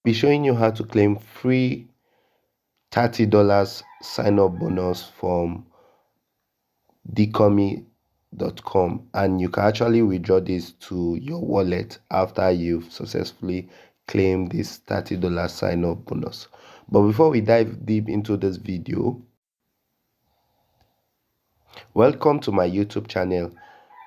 be showing you how to claim free $30 sign up bonus from Dcomy.com, and you can actually withdraw this to your wallet after you've successfully claimed this $30 sign up bonus. But before we dive deep into this video, welcome to my YouTube channel,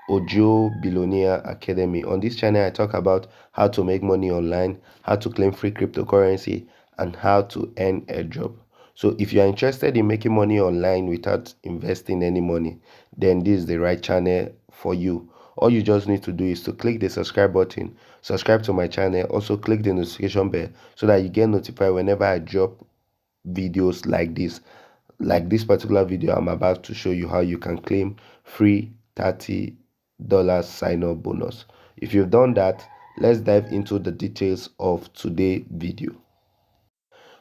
Ojio Billionaire Academy. On this channel, I talk about how to make money online, how to claim free cryptocurrency, and how to earn a job. So if you are interested in making money online without investing any money, then this is the right channel for you. All you just need to do is to click the subscribe button, subscribe to my channel, also click the notification bell so that you get notified whenever I drop videos like this. Like this particular video, I'm about to show you how you can claim free $30 sign up bonus. If you've done that, let's dive into the details of today's video.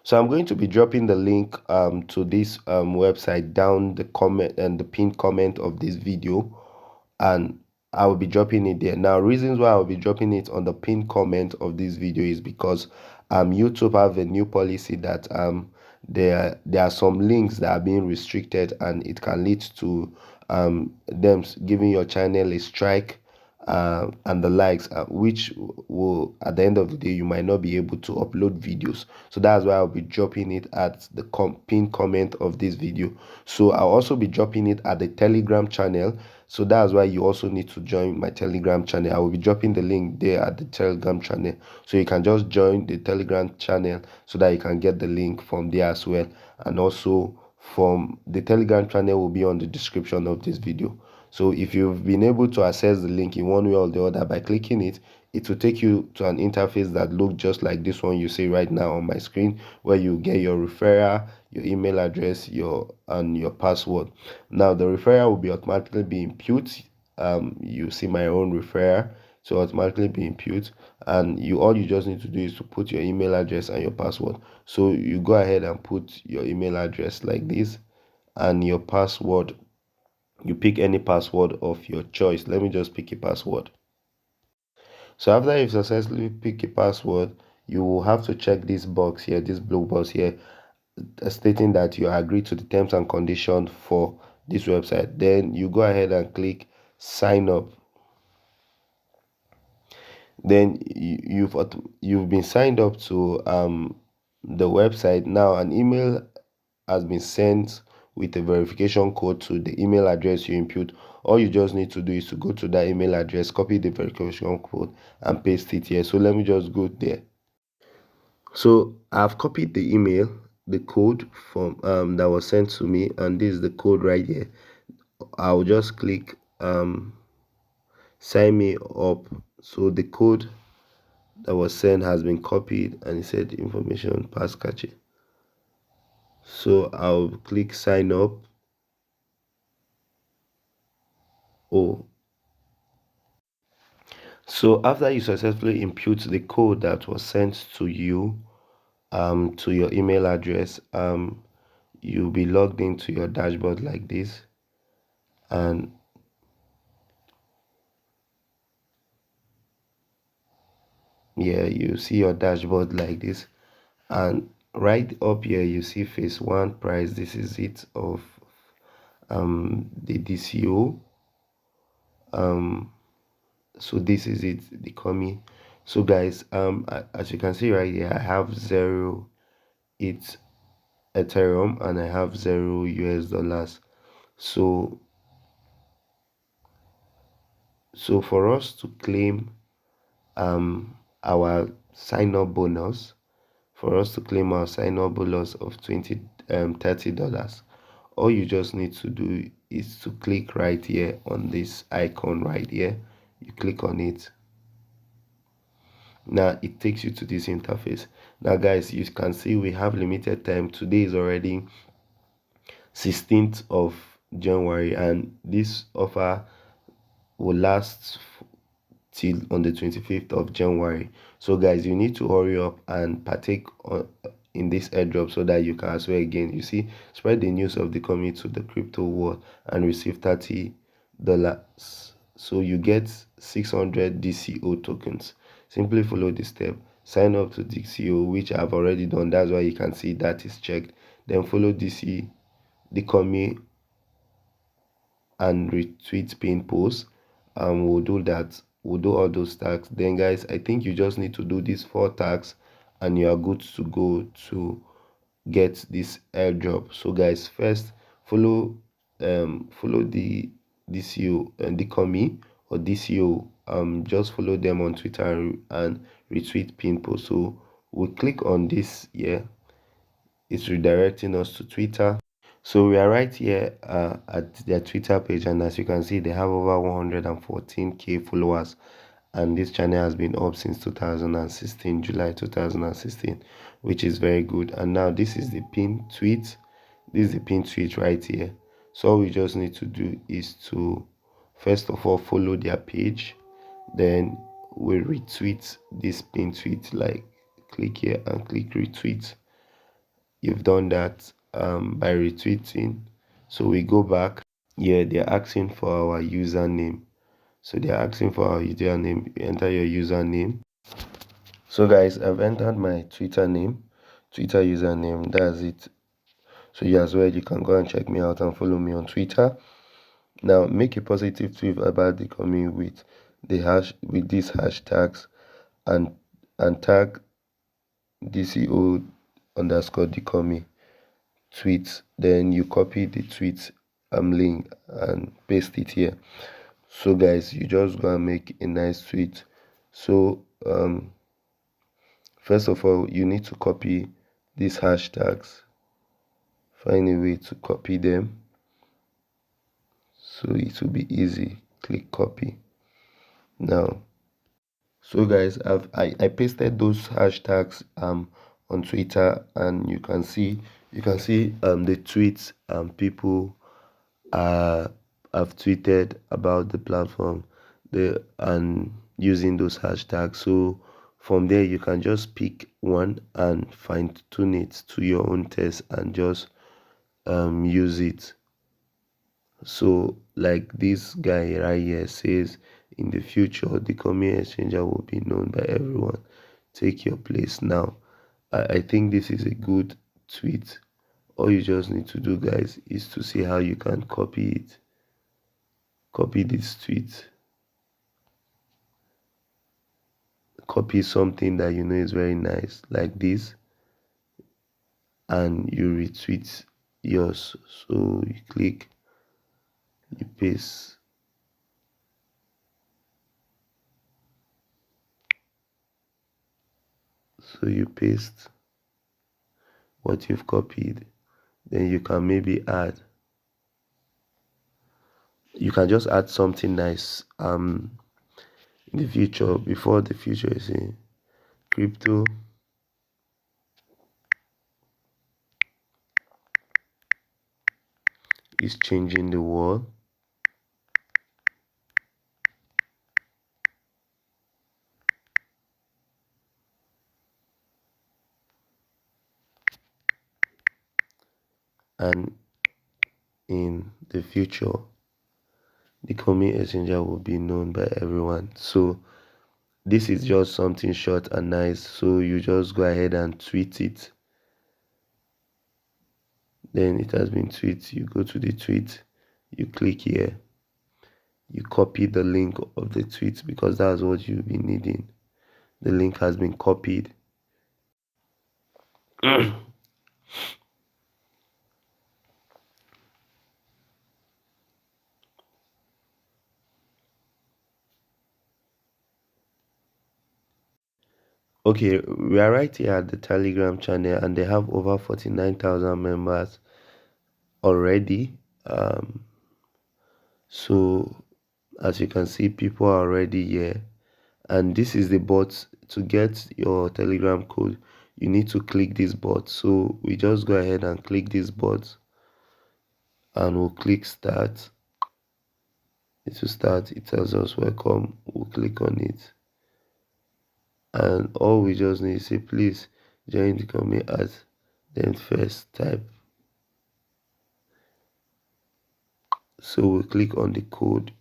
So I'm going to be dropping the link to this website down the comment and the pinned comment of this video, and I will be dropping it there. Now, reasons why I will be dropping it on the pinned comment of this video is because YouTube have a new policy that there are some links that are being restricted, and it can lead to them giving your channel a strike and the likes, which will, at the end of the day, you might not be able to upload videos. So that's why I'll be dropping it at the pinned comment of this video. So I'll also be dropping it at the Telegram channel. So that's why you also need to join my Telegram channel. I will be dropping the link there at the Telegram channel, so you can just join the Telegram channel so that you can get the link from there as well. And also from the Telegram channel will be on the description of this video. So if you've been able to access the link in one way or the other by clicking it, it will take you to an interface that looks just like this one you see right now on my screen, where you get your referral, your email address, and your password. Now the referral will be automatically be input. You see my own referral, so automatically be input, and all you just need to do is to put your email address and your password. So you go ahead and put your email address like this, and your password, you pick any password of your choice. Let me just pick a password. So after you've successfully picked a password, you will have to check this box here, this blue box here, stating that you agree to the terms and conditions for this website. Then you go ahead and click sign up. Then you've been signed up to the website. Now an email has been sent with a verification code to the email address you input. All you just need to do is to go to that email address, copy the verification code, and paste it here. So let me just go there. So I've copied the email, the code from that was sent to me, and this is the code right here. I'll just click sign me up. So the code that was sent has been copied, and it said information pass cache. So I'll click sign up. So after you successfully input the code that was sent to you to your email address, you'll be logged into your dashboard like this, and yeah, you see your dashboard like this, and right up here you see phase 1 price. This is it of the DCO. So this is it, the Dcomy. So guys, as you can see right here, I have 0 Ethereum and I have 0 US dollars. So for us to claim our sign up bonus, of $30, all you just need to do is to click right here on this icon right here. You click on it. Now it takes you to this interface. Now guys, you can see we have limited time. Today is already 16th of January, and this offer will last till on the 25th of January. So guys, you need to hurry up and partake in this airdrop so that you can as well, again, you see, spread the news of the Dcomy to the crypto world and receive $30. So you get 600 DCO tokens. Simply follow this step, sign up to Dixio, which I've already done. That's why you can see that is checked. Then follow Dcomy and retweet pin posts. We'll do that. We'll do all those tags. Then guys, I think you just need to do these 4 tags and you are good to go to get this airdrop. So guys, first follow the DCO and Dcomy or DCO. Just follow them on Twitter and retweet pin post. So we click on this here. It's redirecting us to Twitter. So we are right here at their Twitter page, and as you can see, they have over 114k followers, and this channel has been up since 2016, July 2016, which is very good. And now this is the pinned tweet. This is the pinned tweet right here. So all we just need to do is to first of all follow their page, then we retweet this pinned tweet. Like, click here and click retweet. You've done that by retweeting. So we go back. Yeah, they're asking for our username. So they're asking for our username. You enter your username. So guys, I've entered my Twitter username. That's it. So you as well, you can go and check me out and follow me on Twitter. Now make a positive tweet about the coming with these hashtags and tag DCO underscore Dcomy tweet. Then you copy the tweet link and paste it here. So guys, you just go and make a nice tweet. So first of all, you need to copy these hashtags. Find a way to copy them so it will be easy. Click copy. Now, so guys, I pasted those hashtags on Twitter, and you can see the tweets people have tweeted about the platform and using those hashtags. So from there you can just pick one and fine tune it to your own taste and just use it. So like this guy right here says, in the future the coming exchanger will be known by everyone. Take your place now. I think this is a good tweet. All you just need to do, guys, is to see how you can copy it. Copy this tweet. Copy something that you know is very nice, like this, and you retweet yours. So you click, you paste. So you paste what you've copied. Then you can maybe add. You can just add something nice. In the future, before the future is in crypto is changing the world. And in the future, the coming exchanger will be known by everyone. So this is just something short and nice. So you just go ahead and tweet it. Then it has been tweeted. You go to the tweet, you click here, you copy the link of the tweet because that's what you'll be needing. The link has been copied. Okay, we are right here at the Telegram channel, and they have over 49,000 members already. So as you can see, people are already here, and this is the bot. To get your Telegram code, you need to click this bot. So we just go ahead and click this bot, and we'll click start. It will start. It tells us welcome. We'll click on it, and all we just need to say, please join the company at, then first type. So we'll click on the code.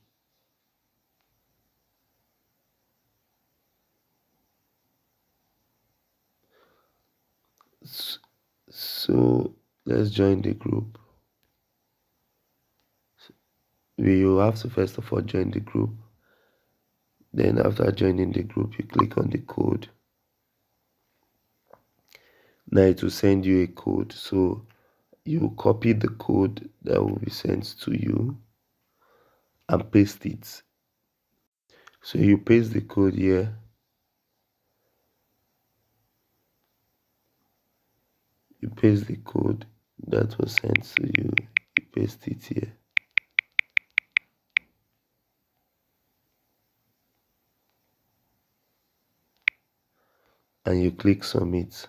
So let's join the group. We will have to first of all join the group. Then after joining the group, you click on the code. Now it will send you a code. So you copy the code that will be sent to you and paste it. So you paste the code here. You paste the code that was sent to you. You paste it here. And you click submit.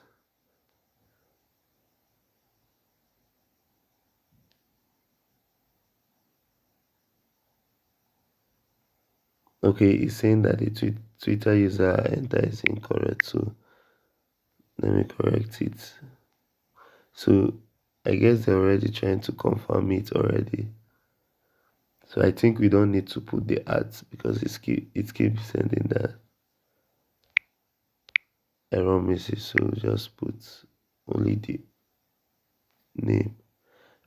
Okay, it's saying that the Twitter user enter is incorrect, so let me correct it. So I guess they're already trying to confirm it already. So I think we don't need to put the ads because it keeps sending that error message. So just put only the name.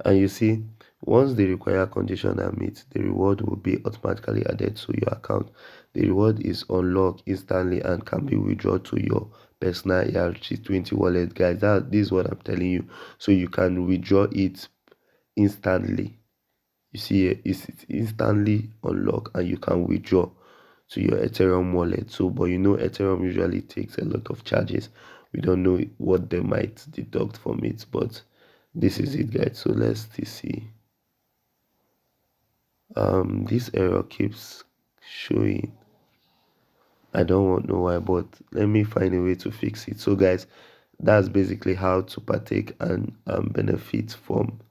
And you see, once the required conditions are met, the reward will be automatically added to your account. The reward is unlocked instantly and can be withdrawn to your personal ERC20 wallet. Guys, this is what I'm telling you. So you can withdraw it instantly. You see, it's instantly unlocked and you can withdraw to your Ethereum wallet. So, but you know, Ethereum usually takes a lot of charges. We don't know what they might deduct from it, but this is it, guys. So let's see. This error keeps showing. I don't know why, but let me find a way to fix it. So guys, that's basically how to partake and benefit from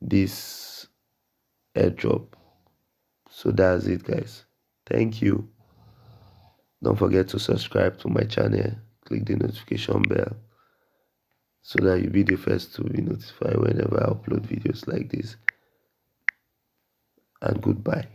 this airdrop. So that's it, guys. Thank you. Don't forget to subscribe to my channel. Click the notification bell so that you'll be the first to be notified whenever I upload videos like this. And goodbye.